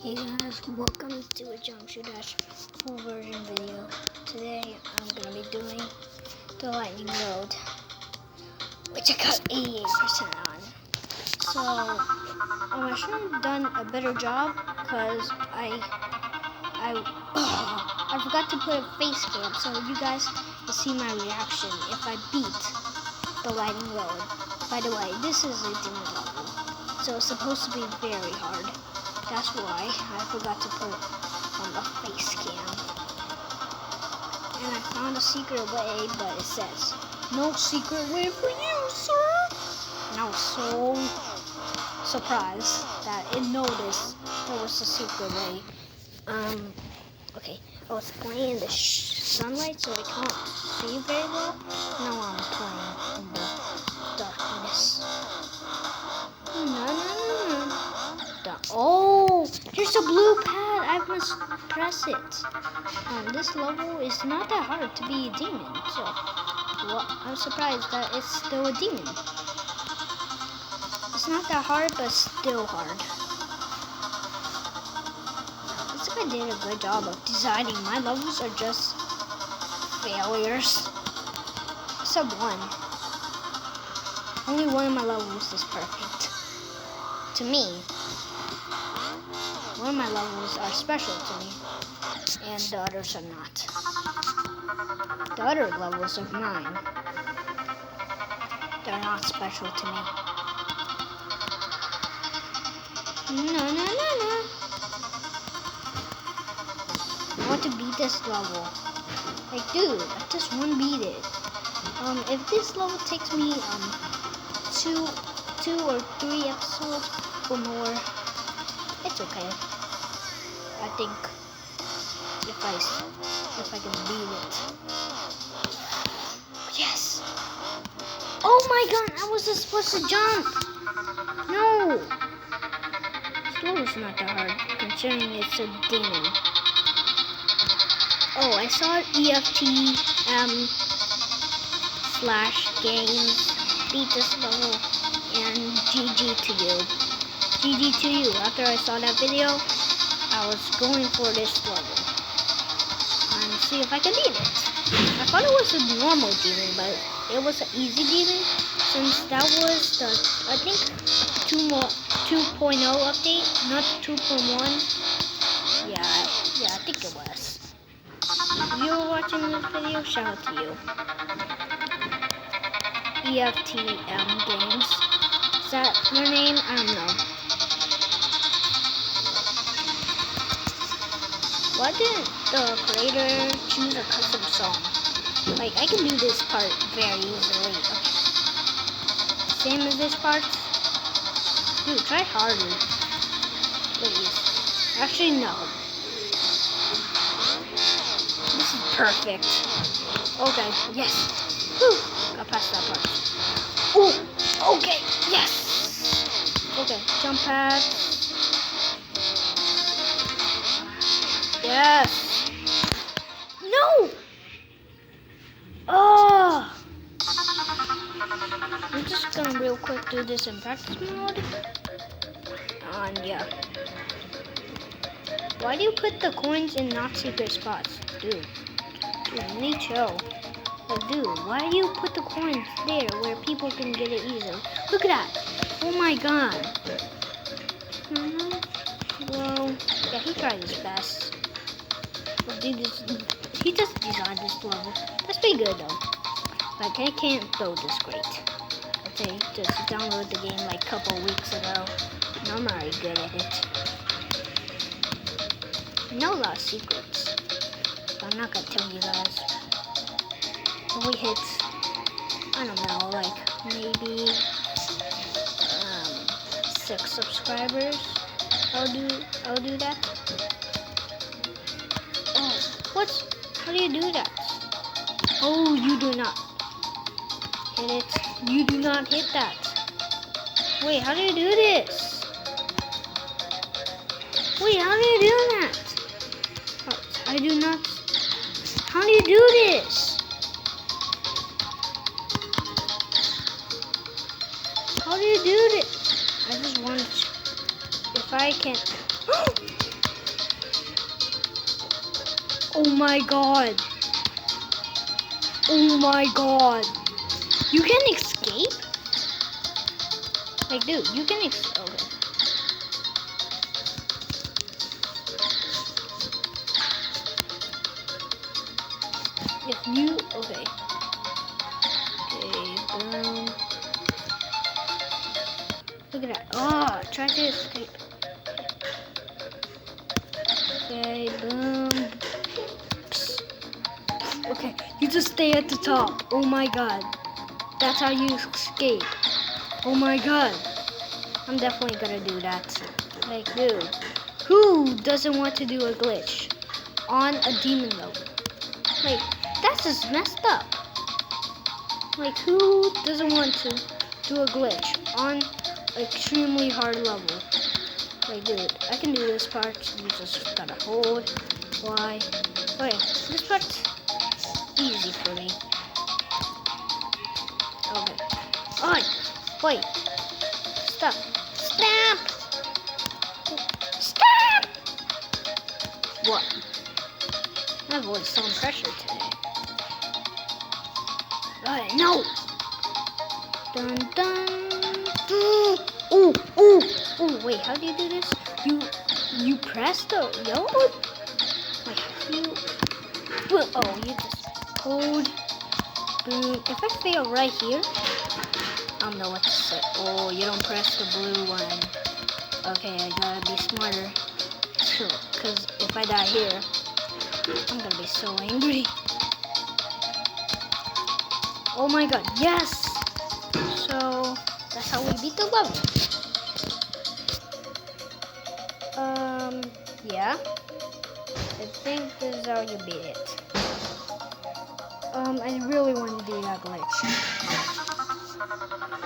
Hey guys, welcome to a Jump Shoot Dash full version video. Today I'm going to be doing the lightning road, which I got 88% on. So I should have done a better job because I forgot to put a face cam so you guys can see my reaction if I beat the lightning road. By the way, this is a demon level, so it's supposed to be very hard. That's why I forgot to put on the face cam. And I found a secret way, but it says, no secret way for you, sir. And I was so surprised that it noticed there was a secret way. Okay, I was playing in the sunlight, so I can't see very well. Now I'm playing in the darkness. Oh, there's a blue pad. I must press it. This level is not that hard to be a demon, so I'm surprised that it's still a demon. It's not that hard, but still hard. Looks like I did a good job of designing. My levels are just failures. Except one. Only one of my levels is perfect. To me. One of my levels are special to me, and the others are not. The other levels of mine, they're not special to me. No. I want to beat this level. Like, dude, I just want to beat it. If this level takes me two or three episodes or more, it's okay. I think if I can beat it. Yes! Oh my god, I wasn't supposed to jump! No! This level's not that hard, considering it's a demon. Oh, I saw EFTM/games beat this level, and GG to you. GG to you. After I saw that video, I was going for this level and see if I can beat it. I thought it was a normal demon, but it was an easy demon since that was the, I think, 2.0 update, not 2.1. Yeah, I think it was. If you were watching this video, shout out to you. EFTM Games. Is that their name? I don't know. Why didn't the creator choose a custom song? Like, I can do this part very easily. Okay. Same as this part. Dude, try harder. Please. Actually, no. This is perfect. Okay, yes. Whew. Got past that part. Ooh, okay, yes. Okay, jump pads. Yes. No. Oh. I'm just gonna real quick do this in practice mode. And yeah. Why do you put the coins in not secret spots, dude? Dude, you need chill. Like, dude, why do you put the coins there where people can get it easily? Look at that. Oh my god. Well, yeah, he tried his best. He just designed this level. That's pretty good though. Like, I can't build this great. I'd say just download the game like a couple weeks ago, and I'm already good at it. I know a lot of secrets, but I'm not gonna tell you guys. When we hit, I don't know, like maybe 6 subscribers, I'll do that. How do you do that? Oh, you do not hit it. You do not hit that. Wait, how do you do this? Wait, how do you do that? I do not. How do you do this? How do you do this? I just want, if I can. Oh my god. Oh my god. You can escape? Like, dude, you can escape. Okay. If you, okay. Okay, boom. Look at that. Oh, try to escape. Okay, boom. Psst. Okay, you just stay at the top. Oh my god. That's how you escape. Oh my god. I'm definitely gonna do that. Like, dude. Who doesn't want to do a glitch on a demon level? Like, that's just messed up. Like, who doesn't want to do a glitch on an extremely hard level? Like, dude, I can do this part. You just gotta hold. Why? Okay, this part's easy for me. Okay. Oh, wait. Stop. Stop! Stop! What? My voice is so under pressure today. Alright, no! Dun dun! Ooh! Ooh! Ooh! Ooh! Wait, how do you do this? You press the yellow? Like, oh, you just hold. Boom. If I fail right here, I don't know what to say. Oh, you don't press the blue one. Okay, I gotta be smarter. Because if I die here, I'm gonna be so angry. Oh my god, yes! So, that's how we beat the level. Yeah. I think this is how you beat it. I really want to do that glitch.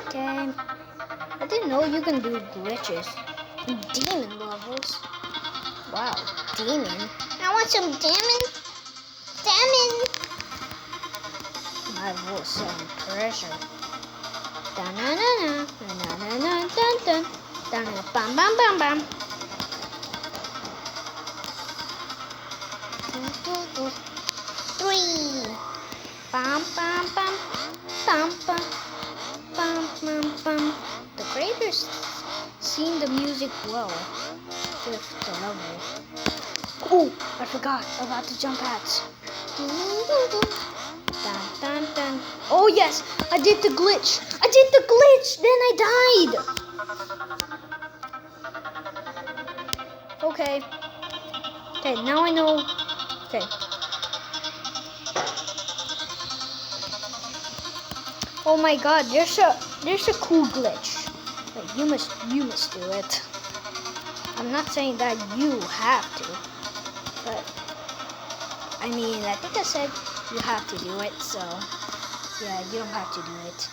Okay. I didn't know you can do glitches in demon levels. Wow, demon. I want some demon. Demon. My voice on pressure. Dun na na na na na na dun dun dun bam bam bam bam. Three. Bam bam bam bam bam bam bam bam. The creators seen the music well with the level. Oh, I forgot about the jump pads. Dun, dun, dun. Oh yes, I did the glitch. I did the glitch. Then I died. Okay. Okay, now I know. Okay. Oh my God, there's a cool glitch. Like, you must do it. I'm not saying that you have to, but I mean, I think I said you have to do it, so yeah, you don't have to do it.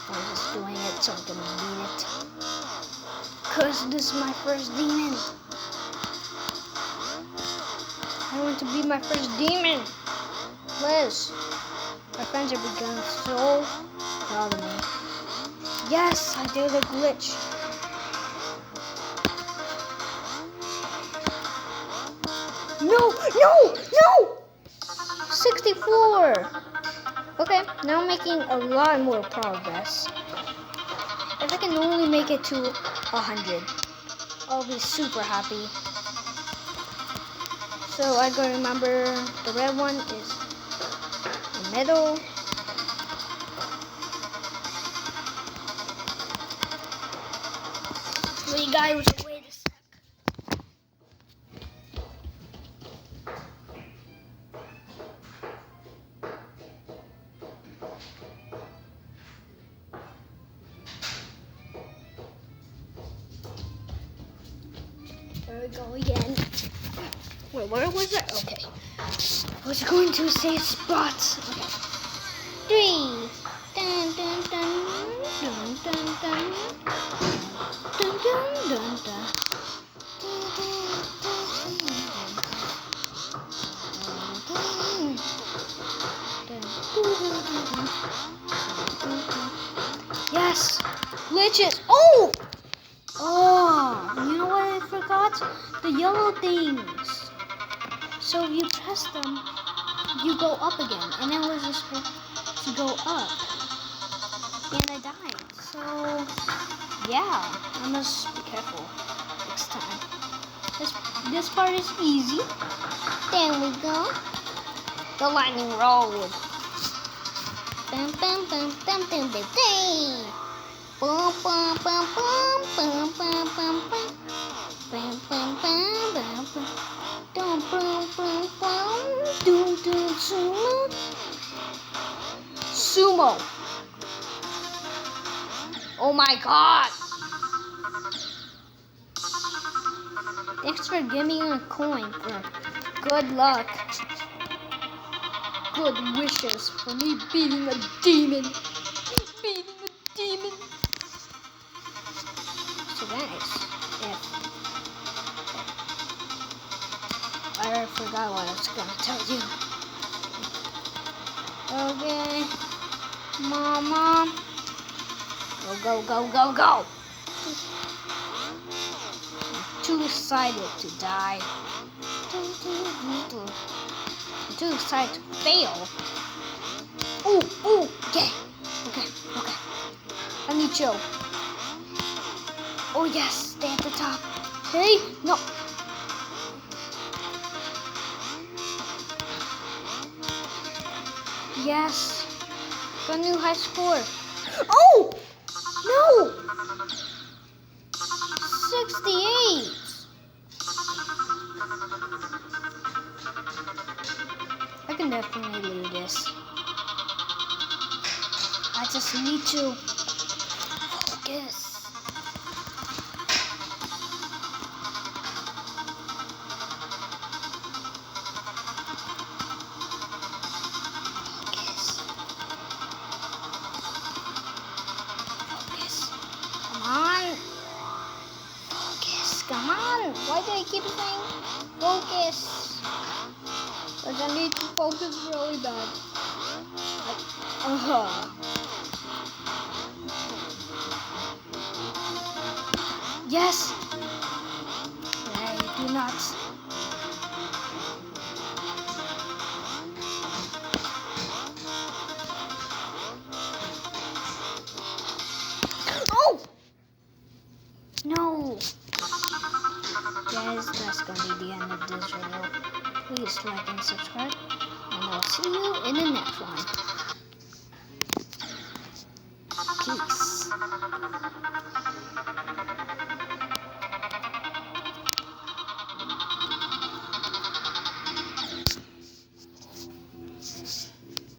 I'm just doing it so I can beat it. Cause this is my first demon. I want to be my first demon. Liz, my friends are becoming so proud of me. Yes, I did a glitch. No! 64! Okay, now I'm making a lot more progress. If I can only make it to 100, I'll be super happy. So I gotta remember the red one is the middle. Wait guys, wait a sec. There we go again. Wait, where was it? Okay. I was going to say spots. Okay. 3. Dun dun dun dun dun dun dun dun dun dun. Yes! Glitches! Oh! Oh! You know what I forgot? The yellow things. So if you press them, you go up again, and then we're just supposed to go up. And I died. So yeah, I must be careful next time. This part is easy. There we go. The lightning road. Bam bam bam bam bam bam bam. Bum bum bum bum bum bum bum bum. Bam bam bam bam bam. Dum bum bum bum. Dum dum sumo. Sumo. Oh my god. Thanks for giving me a coin for good luck. Good wishes for me beating a demon. Beating a demon. So guys, I forgot what I was gonna tell you. Okay. Mama. Go, go, go, go, go. I'm too excited to die. I'm too excited to fail. Ooh, ooh, okay. Okay, okay. I need you. Oh yes, stay at the top. Hey, no. Yes. Got a new high score. Oh! No! 68. I can definitely do this. I just need to focus. Come on! Why do I keep saying focus? Because I need to focus really bad. Yes! I do not. Oh! No! Guys, that's gonna be the end of this video. Please like and subscribe, and I'll see you in the next one. Peace.